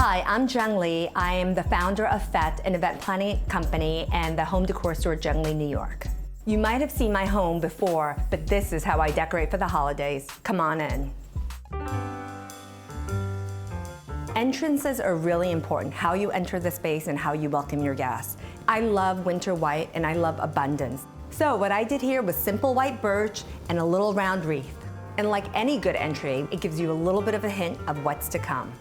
Hi, I'm Jung Lee. I am the founder of FET, an event planning company, and the home decor store Jung Lee, New York. You might have seen my home before, but this is how I decorate for the holidays. Come on in. Entrances are really important, how you enter the space and how you welcome your guests. I love winter white and I love abundance. So what I did here was simple white birch and a little round wreath. And like any good entry, it gives you a little bit of a hint of what's to come.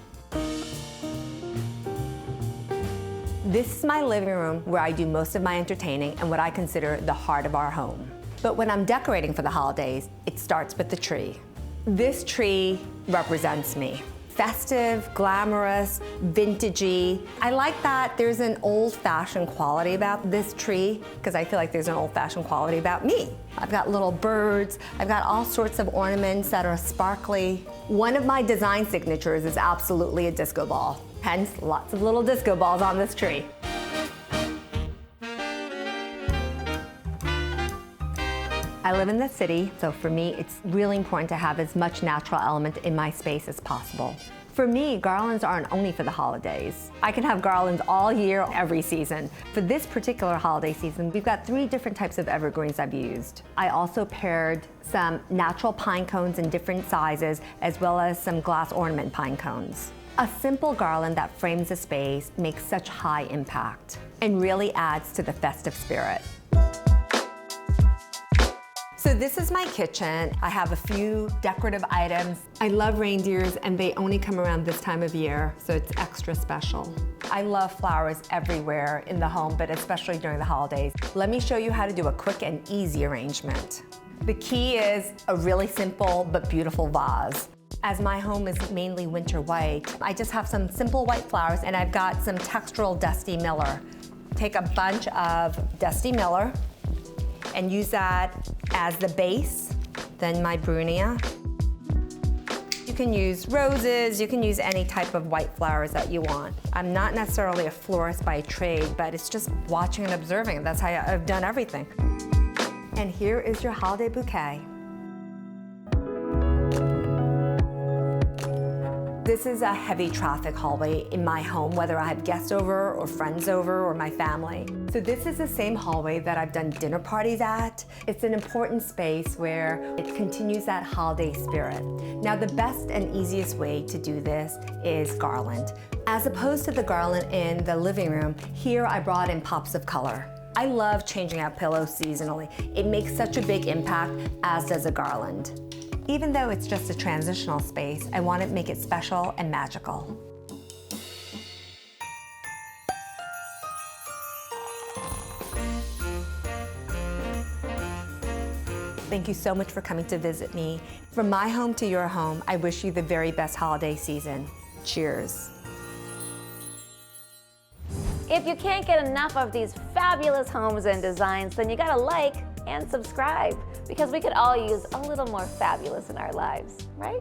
This is my living room where I do most of my entertaining and what I consider the heart of our home. But when I'm decorating for the holidays, it starts with the tree. This tree represents me. Festive, glamorous, vintagey. I like that there's an old-fashioned quality about this tree because I feel like there's an old-fashioned quality about me. I've got little birds, I've got all sorts of ornaments that are sparkly. One of my design signatures is absolutely a disco ball. Hence, lots of little disco balls on this tree. I live in the city, so for me, it's really important to have as much natural element in my space as possible. For me, garlands aren't only for the holidays. I can have garlands all year, every season. For this particular holiday season, we've got 3 different types of evergreens I've used. I also paired some natural pine cones in different sizes, as well as some glass ornament pine cones. A simple garland that frames a space makes such high impact and really adds to the festive spirit. So this is my kitchen. I have a few decorative items. I love reindeers and they only come around this time of year, so it's extra special. I love flowers everywhere in the home, but especially during the holidays. Let me show you how to do a quick and easy arrangement. The key is a really simple but beautiful vase. As my home is mainly winter white, I just have some simple white flowers and I've got some textural Dusty Miller. Take a bunch of Dusty Miller and use that as the base, then my Brunia. You can use roses, you can use any type of white flowers that you want. I'm not necessarily a florist by trade, but it's just watching and observing. That's how I've done everything. And here is your holiday bouquet. This is a heavy traffic hallway in my home, whether I have guests over or friends over or my family. So this is the same hallway that I've done dinner parties at. It's an important space where it continues that holiday spirit. Now the best and easiest way to do this is garland. As opposed to the garland in the living room, here I brought in pops of color. I love changing out pillows seasonally. It makes such a big impact, as does a garland. Even though it's just a transitional space, I want to make it special and magical. Thank you so much for coming to visit me. From my home to your home, I wish you the very best holiday season. Cheers. If you can't get enough of these fabulous homes and designs, then you gotta like and subscribe, because we could all use a little more fabulous in our lives, right?